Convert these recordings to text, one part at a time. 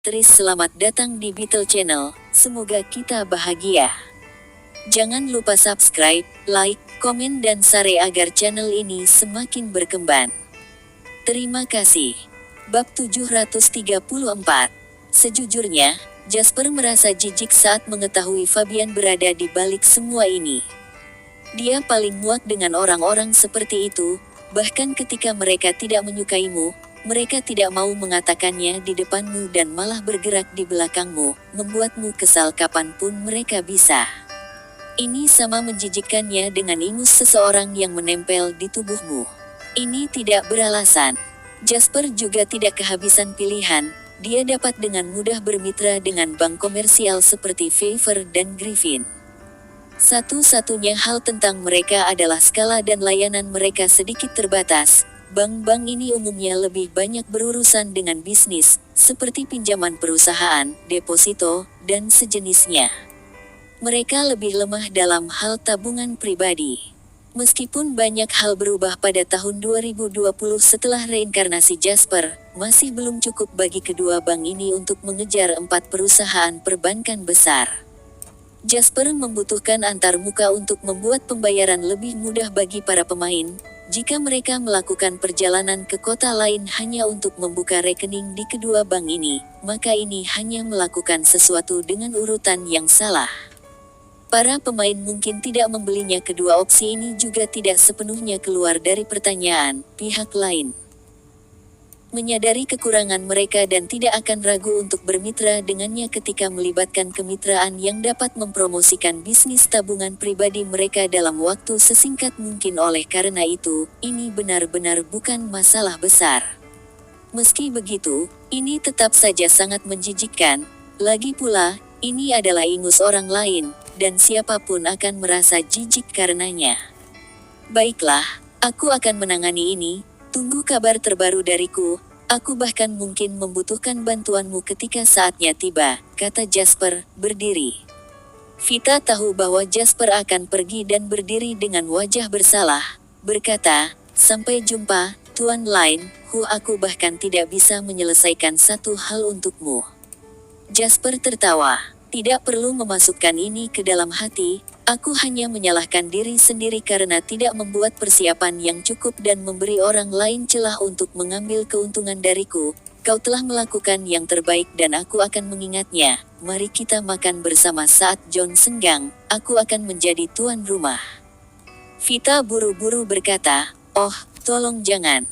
Tris, selamat datang di Beetle Channel, semoga kita bahagia. Jangan lupa subscribe, like, komen dan share agar channel ini semakin berkembang. Terima kasih. Bab 734. Sejujurnya, Jasper merasa jijik saat mengetahui Fabian berada di balik semua ini. Dia paling muak dengan orang-orang seperti itu, bahkan ketika mereka tidak menyukaimu, mereka tidak mau mengatakannya di depanmu dan malah bergerak di belakangmu, membuatmu kesal kapanpun mereka bisa. Ini sama menjijikkannya dengan ingus seseorang yang menempel di tubuhmu. Ini tidak beralasan. Jasper juga tidak kehabisan pilihan, dia dapat dengan mudah bermitra dengan bank komersial seperti Favor dan Griffin. Satu-satunya hal tentang mereka adalah skala dan layanan mereka sedikit terbatas. Bank-bank ini umumnya lebih banyak berurusan dengan bisnis, seperti pinjaman perusahaan, deposito, dan sejenisnya. Mereka lebih lemah dalam hal tabungan pribadi. Meskipun banyak hal berubah pada tahun 2020 setelah reinkarnasi Jasper, masih belum cukup bagi kedua bank ini untuk mengejar 4 perusahaan perbankan besar. Jasper membutuhkan antarmuka untuk membuat pembayaran lebih mudah bagi para pemain. Jika mereka melakukan perjalanan ke kota lain hanya untuk membuka rekening di kedua bank ini, maka ini hanya melakukan sesuatu dengan urutan yang salah. Para pemain mungkin tidak membelinya. Kedua opsi ini juga tidak sepenuhnya keluar dari pertanyaan pihak lain. Menyadari kekurangan mereka dan tidak akan ragu untuk bermitra dengannya ketika melibatkan kemitraan yang dapat mempromosikan bisnis tabungan pribadi mereka dalam waktu sesingkat mungkin. Oleh karena itu, ini benar-benar bukan masalah besar. Meski begitu, ini tetap saja sangat menjijikkan. Lagi pula, ini adalah ingus orang lain, dan siapapun akan merasa jijik karenanya. Baiklah, aku akan menangani ini. Tunggu kabar terbaru dariku, aku bahkan mungkin membutuhkan bantuanmu ketika saatnya tiba, kata Jasper, berdiri. Vita tahu bahwa Jasper akan pergi dan berdiri dengan wajah bersalah, berkata, sampai jumpa, Tuan Lin, aku bahkan tidak bisa menyelesaikan satu hal untukmu. Jasper tertawa, tidak perlu memasukkan ini ke dalam hati. Aku hanya menyalahkan diri sendiri karena tidak membuat persiapan yang cukup dan memberi orang lain celah untuk mengambil keuntungan dariku. Kau telah melakukan yang terbaik dan aku akan mengingatnya. Mari kita makan bersama saat John senggang, aku akan menjadi tuan rumah. Vita buru-buru berkata, oh, tolong jangan.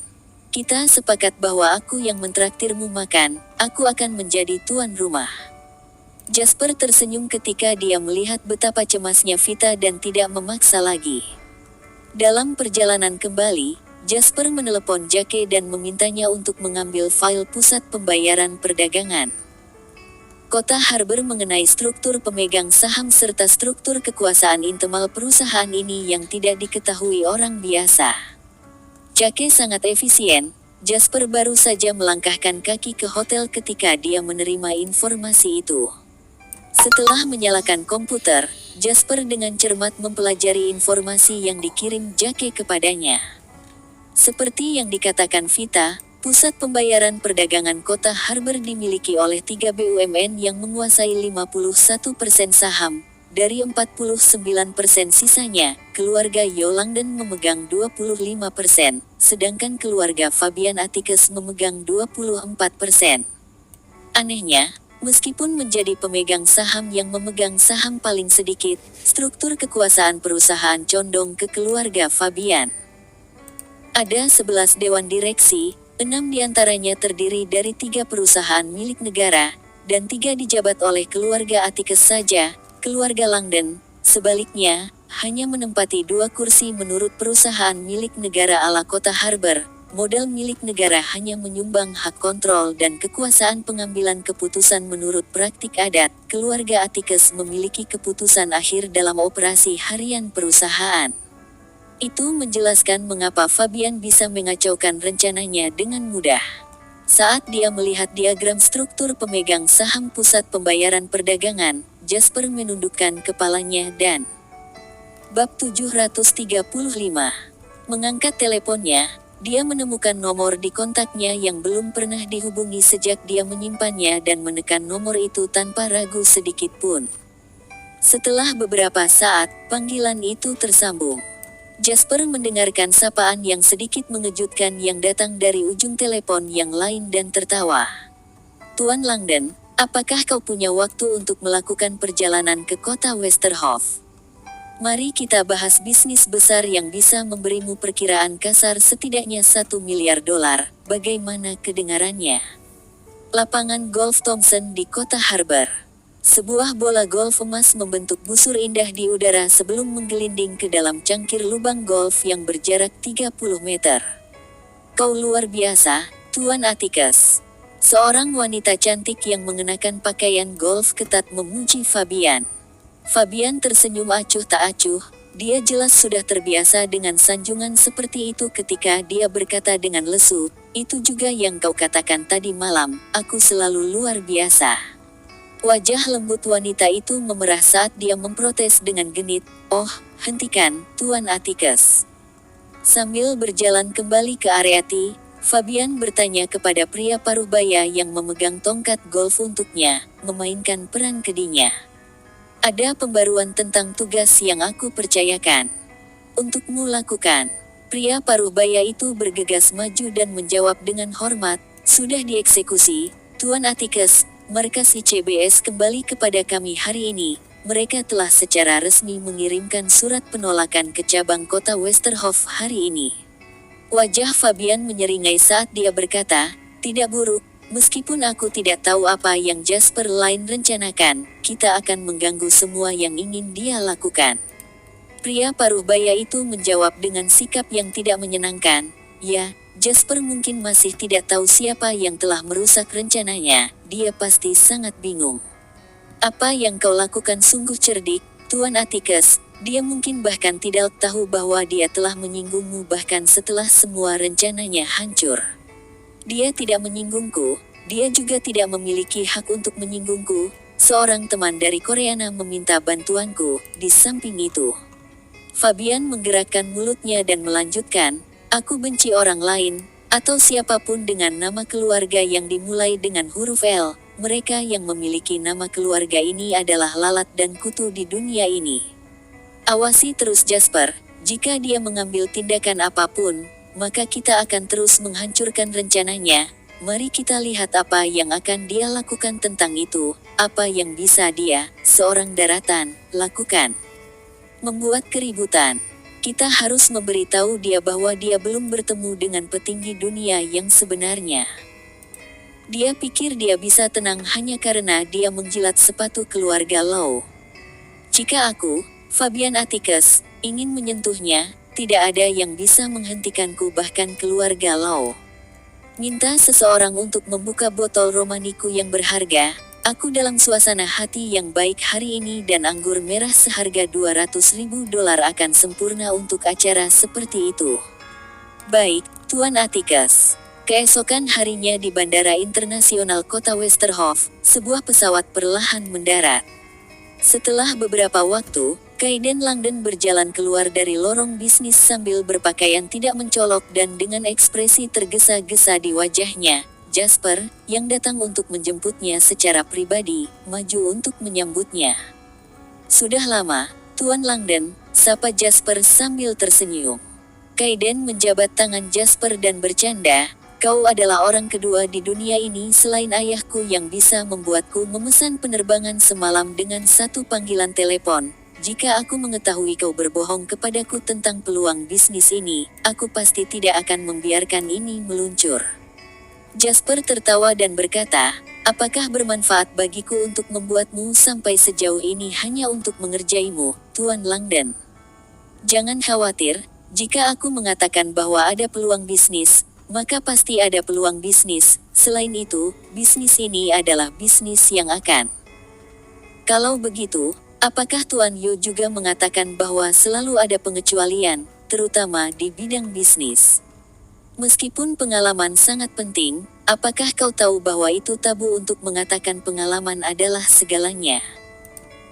Kita sepakat bahwa aku yang mentraktirmu makan, aku akan menjadi tuan rumah. Jasper tersenyum ketika dia melihat betapa cemasnya Vita dan tidak memaksa lagi. Dalam perjalanan kembali, Jasper menelepon Jake dan memintanya untuk mengambil file pusat pembayaran perdagangan Kota Harbor mengenai struktur pemegang saham serta struktur kekuasaan internal perusahaan ini yang tidak diketahui orang biasa. Jake sangat efisien. Jasper baru saja melangkahkan kaki ke hotel ketika dia menerima informasi itu. Setelah menyalakan komputer, Jasper dengan cermat mempelajari informasi yang dikirim Jake kepadanya. Seperti yang dikatakan Vita, pusat pembayaran perdagangan Kota Harbor dimiliki oleh 3 BUMN yang menguasai 51% saham. Dari 49% sisanya, keluarga Yolanden memegang 25%, sedangkan keluarga Fabian Atticus memegang 24%. Anehnya, meskipun menjadi pemegang saham yang memegang saham paling sedikit, struktur kekuasaan perusahaan condong ke keluarga Fabian. Ada 11 dewan direksi, 6 diantaranya terdiri dari 3 perusahaan milik negara, dan 3 dijabat oleh keluarga Atticus saja. Keluarga Langdon, sebaliknya, hanya menempati 2 kursi menurut perusahaan milik negara ala Kota Harbor. Modal milik negara hanya menyumbang hak kontrol dan kekuasaan pengambilan keputusan menurut praktik adat. Keluarga Atticus memiliki keputusan akhir dalam operasi harian perusahaan. Itu menjelaskan mengapa Fabian bisa mengacaukan rencananya dengan mudah. Saat dia melihat diagram struktur pemegang saham pusat pembayaran perdagangan, Jasper menundukkan kepalanya dan Bab 735. Mengangkat teleponnya, Dia menemukan nomor di kontaknya yang belum pernah dihubungi sejak dia menyimpannya dan menekan nomor itu tanpa ragu sedikit pun. Setelah beberapa saat, panggilan itu tersambung. Jasper mendengarkan sapaan yang sedikit mengejutkan yang datang dari ujung telepon yang lain dan tertawa. "Tuan Langdon, apakah kau punya waktu untuk melakukan perjalanan ke kota Westerhof? Mari kita bahas bisnis besar yang bisa memberimu perkiraan kasar setidaknya $1 miliar. Bagaimana kedengarannya?" Lapangan golf Thompson di kota Harbor. Sebuah bola golf emas membentuk busur indah di udara sebelum menggelinding ke dalam cangkir lubang golf yang berjarak 30 meter. "Kau luar biasa, Tuan Atticus." Seorang wanita cantik yang mengenakan pakaian golf ketat memuji Fabian. Fabian tersenyum acuh tak acuh. Dia jelas sudah terbiasa dengan sanjungan seperti itu ketika dia berkata dengan lesu, "Itu juga yang kau katakan tadi malam, aku selalu luar biasa." Wajah lembut wanita itu memerah saat dia memprotes dengan genit, "Oh, hentikan, Tuan Atticus." Sambil berjalan kembali ke area tee, Fabian bertanya kepada pria parubaya yang memegang tongkat golf untuknya, memainkan peran kedinya. "Ada pembaruan tentang tugas yang aku percayakan untukmu lakukan." Pria parubaya itu bergegas maju dan menjawab dengan hormat, "Sudah dieksekusi, Tuan Atticus. Markas ICBS kembali kepada kami hari ini. Mereka telah secara resmi mengirimkan surat penolakan ke cabang kota Westerhof hari ini." Wajah Fabian menyeringai saat dia berkata, "Tidak buruk. Meskipun aku tidak tahu apa yang Jasper Lain rencanakan, kita akan mengganggu semua yang ingin dia lakukan." Pria parubaya itu menjawab dengan sikap yang tidak menyenangkan, "Ya, Jasper mungkin masih tidak tahu siapa yang telah merusak rencananya, dia pasti sangat bingung. Apa yang kau lakukan sungguh cerdik, Tuan Atticus. Dia mungkin bahkan tidak tahu bahwa dia telah menyinggungmu bahkan setelah semua rencananya hancur. Dia tidak menyinggungku, dia juga tidak memiliki hak untuk menyinggungku. Seorang teman dari Koreana meminta bantuanku." Di samping itu, Fabian menggerakkan mulutnya dan melanjutkan, "Aku benci orang lain, atau siapapun dengan nama keluarga yang dimulai dengan huruf L. Mereka yang memiliki nama keluarga ini adalah lalat dan kutu di dunia ini. Awasi terus Jasper, jika dia mengambil tindakan apapun, maka kita akan terus menghancurkan rencananya. Mari kita lihat apa yang akan dia lakukan tentang itu, apa yang bisa dia, seorang daratan, lakukan. Membuat keributan. Kita harus memberitahu dia bahwa dia belum bertemu dengan petinggi dunia yang sebenarnya. Dia pikir dia bisa tenang hanya karena dia menjilat sepatu keluarga Low. Jika aku, Fabian Atticus, ingin menyentuhnya, tidak ada yang bisa menghentikanku bahkan keluarga Low. Minta seseorang untuk membuka botol romaniku yang berharga. Aku dalam suasana hati yang baik hari ini dan anggur merah seharga $200.000 akan sempurna untuk acara seperti itu." "Baik, Tuan Atticus." Keesokan harinya di Bandara Internasional Kota Westerhof, sebuah pesawat perlahan mendarat. Setelah beberapa waktu, Kaiden Langdon berjalan keluar dari lorong bisnis sambil berpakaian tidak mencolok dan dengan ekspresi tergesa-gesa di wajahnya. Jasper, yang datang untuk menjemputnya secara pribadi, maju untuk menyambutnya. "Sudah lama, Tuan Langdon," sapa Jasper sambil tersenyum. Kaiden menjabat tangan Jasper dan bercanda, "Kau adalah orang kedua di dunia ini selain ayahku yang bisa membuatku memesan penerbangan semalam dengan satu panggilan telepon. Jika aku mengetahui kau berbohong kepadaku tentang peluang bisnis ini, aku pasti tidak akan membiarkan ini meluncur." Jasper tertawa dan berkata, "Apakah bermanfaat bagiku untuk membuatmu sampai sejauh ini hanya untuk mengerjaimu, Tuan Langdon? Jangan khawatir, jika aku mengatakan bahwa ada peluang bisnis, maka pasti ada peluang bisnis. Selain itu, bisnis ini adalah bisnis yang akan." "Kalau begitu, apakah Tuan Yu juga mengatakan bahwa selalu ada pengecualian, terutama di bidang bisnis? Meskipun pengalaman sangat penting, apakah kau tahu bahwa itu tabu untuk mengatakan pengalaman adalah segalanya?"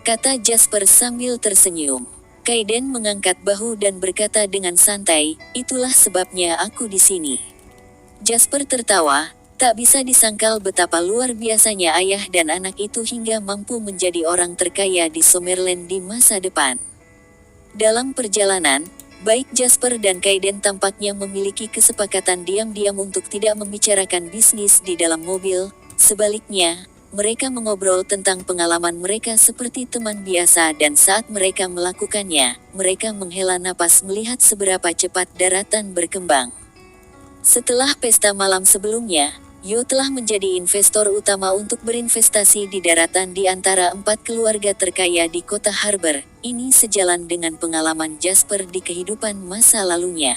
kata Jasper sambil tersenyum. Kaiden mengangkat bahu dan berkata dengan santai, itulah sebabnya aku di sini. Jasper tertawa, tak bisa disangkal betapa luar biasanya ayah dan anak itu hingga mampu menjadi orang terkaya di Summerland di masa depan. Dalam perjalanan, baik Jasper dan Kaiden tampaknya memiliki kesepakatan diam-diam untuk tidak membicarakan bisnis di dalam mobil. Sebaliknya, mereka mengobrol tentang pengalaman mereka seperti teman biasa dan saat mereka melakukannya, mereka menghela napas melihat seberapa cepat daratan berkembang. Setelah pesta malam sebelumnya, Yo telah menjadi investor utama untuk berinvestasi di daratan di antara 4 keluarga terkaya di kota Harbor. Ini sejalan dengan pengalaman Jasper di kehidupan masa lalunya.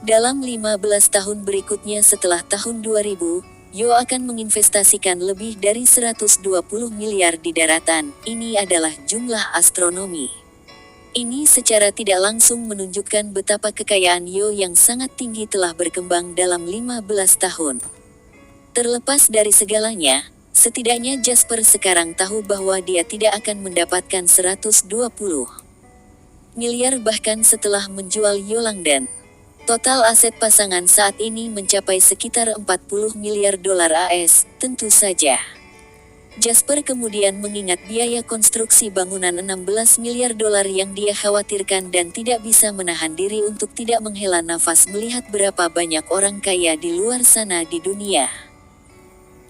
Dalam 15 tahun berikutnya setelah tahun 2000, Yo akan menginvestasikan lebih dari 120 miliar di daratan. Ini adalah jumlah astronomi. Ini secara tidak langsung menunjukkan betapa kekayaan Yo yang sangat tinggi telah berkembang dalam 15 tahun. Terlepas dari segalanya, setidaknya Jasper sekarang tahu bahwa dia tidak akan mendapatkan 120 miliar bahkan setelah menjual Yo Langdon. Total aset pasangan saat ini mencapai sekitar 40 miliar dolar AS, tentu saja. Jasper kemudian mengingat biaya konstruksi bangunan 16 miliar dolar yang dia khawatirkan dan tidak bisa menahan diri untuk tidak menghela nafas melihat berapa banyak orang kaya di luar sana di dunia.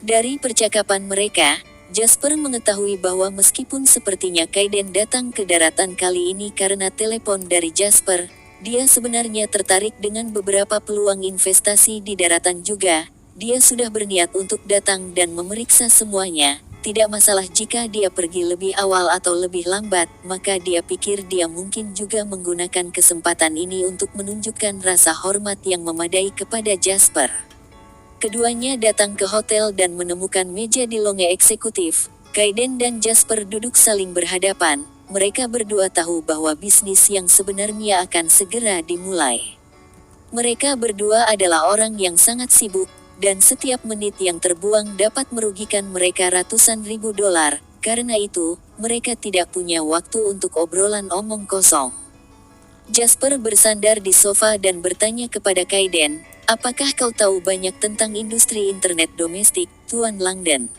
Dari percakapan mereka, Jasper mengetahui bahwa meskipun sepertinya Kaiden datang ke daratan kali ini karena telepon dari Jasper, dia sebenarnya tertarik dengan beberapa peluang investasi di daratan juga. Dia sudah berniat untuk datang dan memeriksa semuanya. Tidak masalah jika dia pergi lebih awal atau lebih lambat, maka dia pikir dia mungkin juga menggunakan kesempatan ini untuk menunjukkan rasa hormat yang memadai kepada Jasper. Keduanya datang ke hotel dan menemukan meja di longe eksekutif. Kaiden dan Jasper duduk saling berhadapan. Mereka berdua tahu bahwa bisnis yang sebenarnya akan segera dimulai. Mereka berdua adalah orang yang sangat sibuk, dan setiap menit yang terbuang dapat merugikan mereka ratusan ribu dolar. Karena itu, mereka tidak punya waktu untuk obrolan omong kosong. Jasper bersandar di sofa dan bertanya kepada Kaiden, apakah kau tahu banyak tentang industri internet domestik, Tuan Langdon?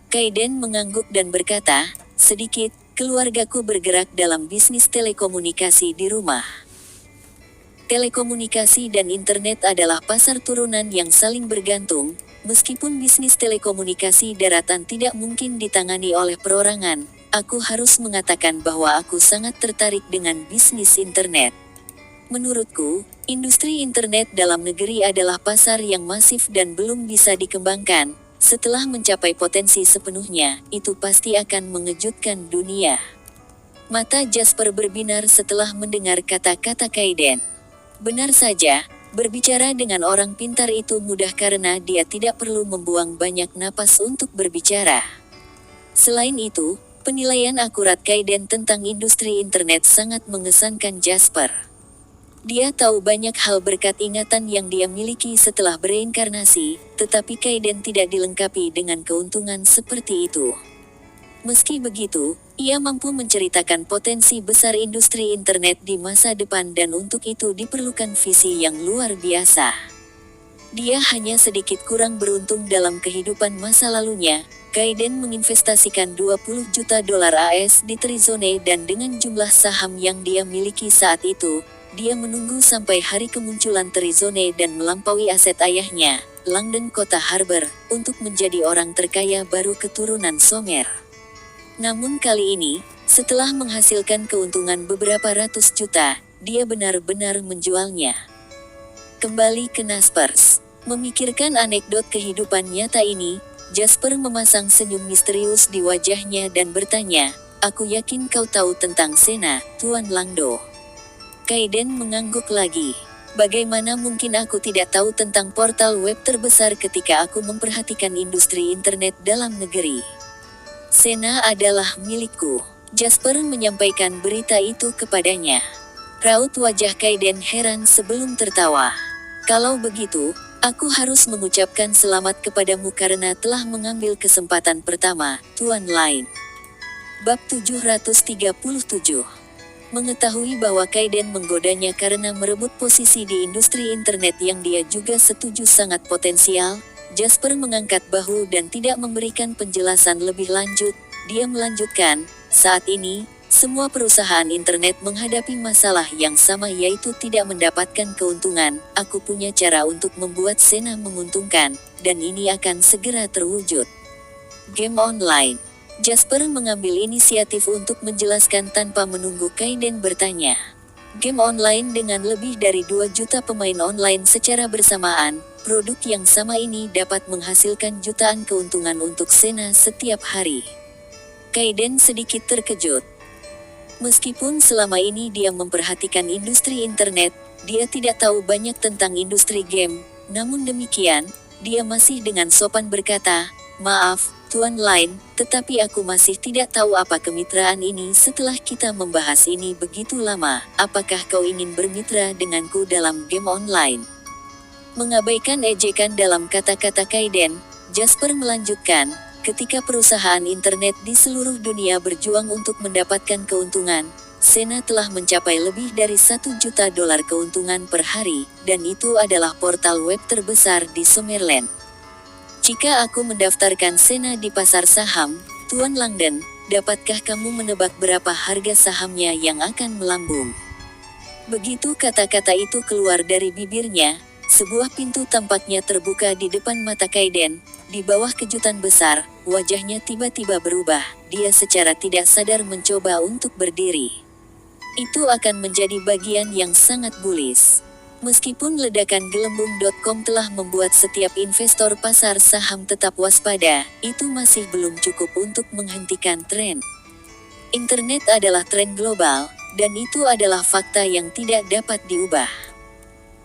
Kaiden mengangguk dan berkata, sedikit. Keluargaku bergerak dalam bisnis telekomunikasi di rumah. Telekomunikasi dan internet adalah pasar turunan yang saling bergantung. Meskipun bisnis telekomunikasi daratan tidak mungkin ditangani oleh perorangan, aku harus mengatakan bahwa aku sangat tertarik dengan bisnis internet. Menurutku, industri internet dalam negeri adalah pasar yang masif dan belum bisa dikembangkan. Setelah mencapai potensi sepenuhnya, itu pasti akan mengejutkan dunia. Mata Jasper berbinar setelah mendengar kata-kata Kaiden. Benar saja, berbicara dengan orang pintar itu mudah karena dia tidak perlu membuang banyak napas untuk berbicara. Selain itu, penilaian akurat Kaiden tentang industri internet sangat mengesankan Jasper. Dia tahu banyak hal berkat ingatan yang dia miliki setelah bereinkarnasi, tetapi Kaiden tidak dilengkapi dengan keuntungan seperti itu. Meski begitu, ia mampu menceritakan potensi besar industri internet di masa depan dan untuk itu diperlukan visi yang luar biasa. Dia hanya sedikit kurang beruntung dalam kehidupan masa lalunya. Kaiden menginvestasikan 20 juta dolar AS di Trizone dan dengan jumlah saham yang dia miliki saat itu, dia menunggu sampai hari kemunculan Trizone dan melampaui aset ayahnya, Langdon Kota Harbor, untuk menjadi orang terkaya baru keturunan Sommer. Namun kali ini, setelah menghasilkan keuntungan beberapa ratus juta, dia benar-benar menjualnya. Kembali ke Naspers. Memikirkan anekdot kehidupan nyata ini, Jasper memasang senyum misterius di wajahnya dan bertanya, aku yakin kau tahu tentang Sena, Tuan Langdo. Kaiden mengangguk lagi. Bagaimana mungkin aku tidak tahu tentang portal web terbesar ketika aku memperhatikan industri internet dalam negeri? Sena adalah milikku. Jasper menyampaikan berita itu kepadanya. Raut wajah Kaiden heran sebelum tertawa. Kalau begitu, aku harus mengucapkan selamat kepadamu karena telah mengambil kesempatan pertama, Tuan Lain. Bab 737. Mengetahui bahwa Kaiden menggodanya karena merebut posisi di industri internet yang dia juga setuju sangat potensial, Jasper mengangkat bahu dan tidak memberikan penjelasan lebih lanjut. Dia melanjutkan, saat ini, semua perusahaan internet menghadapi masalah yang sama yaitu tidak mendapatkan keuntungan. Aku punya cara untuk membuat Sena menguntungkan, dan ini akan segera terwujud. Game online. Jasper mengambil inisiatif untuk menjelaskan tanpa menunggu Kaiden bertanya. Game online dengan lebih dari 2 juta pemain online secara bersamaan, produk yang sama ini dapat menghasilkan jutaan keuntungan untuk Sena setiap hari. Kaiden sedikit terkejut. Meskipun selama ini dia memperhatikan industri internet, dia tidak tahu banyak tentang industri game. Namun demikian, dia masih dengan sopan berkata, "Maaf, Tuan Lin, tetapi aku masih tidak tahu apa kemitraan ini setelah kita membahas ini begitu lama. Apakah kau ingin bermitra denganku dalam game online?" Mengabaikan ejekan dalam kata-kata Kaiden, Jasper melanjutkan, ketika perusahaan internet di seluruh dunia berjuang untuk mendapatkan keuntungan, Sena telah mencapai lebih dari $1 juta keuntungan per hari, dan itu adalah portal web terbesar di Summerland. Jika aku mendaftarkan Sena di pasar saham, Tuan Langdon, dapatkah kamu menebak berapa harga sahamnya yang akan melambung? Begitu kata-kata itu keluar dari bibirnya, sebuah pintu tampaknya terbuka di depan mata Kaiden. Di bawah kejutan besar, wajahnya tiba-tiba berubah. Dia secara tidak sadar mencoba untuk berdiri. Itu akan menjadi bagian yang sangat bullish. Meskipun ledakan gelembung.com telah membuat setiap investor pasar saham tetap waspada, itu masih belum cukup untuk menghentikan tren. Internet adalah tren global, dan itu adalah fakta yang tidak dapat diubah.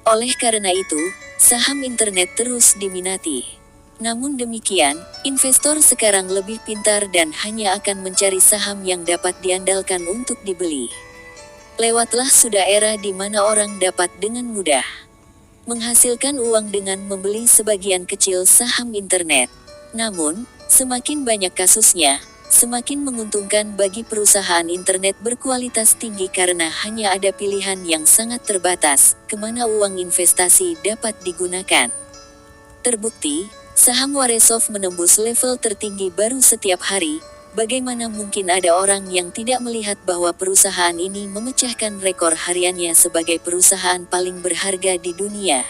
Oleh karena itu, saham internet terus diminati. Namun demikian, investor sekarang lebih pintar dan hanya akan mencari saham yang dapat diandalkan untuk dibeli. Lewatlah sudah era di mana orang dapat dengan mudah menghasilkan uang dengan membeli sebagian kecil saham internet. Namun, semakin banyak kasusnya, semakin menguntungkan bagi perusahaan internet berkualitas tinggi karena hanya ada pilihan yang sangat terbatas, kemana uang investasi dapat digunakan. Terbukti, saham Waresoft menembus level tertinggi baru setiap hari. Bagaimana mungkin ada orang yang tidak melihat bahwa perusahaan ini memecahkan rekor hariannya sebagai perusahaan paling berharga di dunia?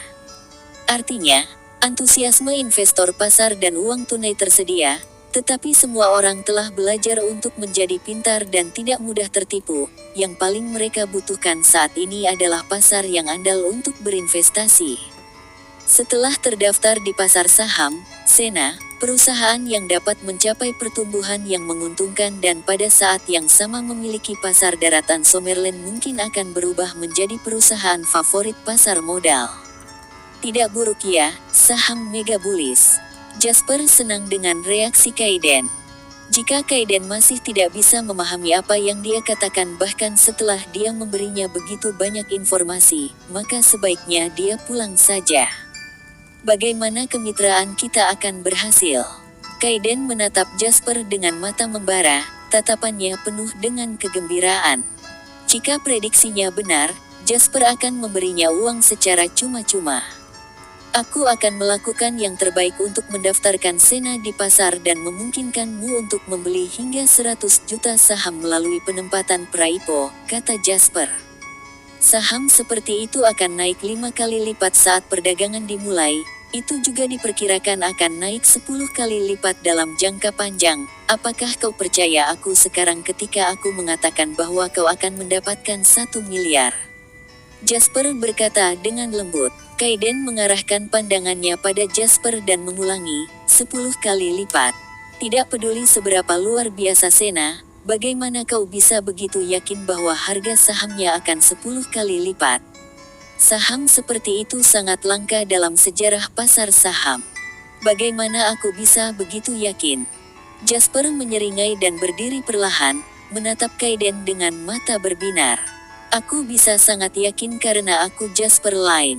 Artinya, antusiasme investor pasar dan uang tunai tersedia, tetapi semua orang telah belajar untuk menjadi pintar dan tidak mudah tertipu. Yang paling mereka butuhkan saat ini adalah pasar yang andal untuk berinvestasi. Setelah terdaftar di pasar saham, Sena, perusahaan yang dapat mencapai pertumbuhan yang menguntungkan dan pada saat yang sama memiliki pasar daratan Summerland mungkin akan berubah menjadi perusahaan favorit pasar modal. Tidak buruk ya, saham mega bullish. Jasper senang dengan reaksi Kaiden. Jika Kaiden masih tidak bisa memahami apa yang dia katakan bahkan setelah dia memberinya begitu banyak informasi, maka sebaiknya dia pulang saja. Bagaimana kemitraan kita akan berhasil? Kaiden menatap Jasper dengan mata membara, tatapannya penuh dengan kegembiraan. Jika prediksinya benar, Jasper akan memberinya uang secara cuma-cuma. Aku akan melakukan yang terbaik untuk mendaftarkan Sena di pasar dan memungkinkanmu untuk membeli hingga 100 juta saham melalui penempatan Praipo, kata Jasper. Saham seperti itu akan naik 5 kali lipat saat perdagangan dimulai, itu juga diperkirakan akan naik 10 kali lipat dalam jangka panjang. Apakah kau percaya aku sekarang ketika aku mengatakan bahwa kau akan mendapatkan 1 miliar? Jasper berkata dengan lembut. Kaiden mengarahkan pandangannya pada Jasper dan mengulangi, 10 kali lipat. Tidak peduli seberapa luar biasa Sena, bagaimana kau bisa begitu yakin bahwa harga sahamnya akan 10 kali lipat? Saham seperti itu sangat langka dalam sejarah pasar saham. Bagaimana aku bisa begitu yakin? Jasper menyeringai dan berdiri perlahan, menatap Kaiden dengan mata berbinar. Aku bisa sangat yakin karena aku Jasper Lin.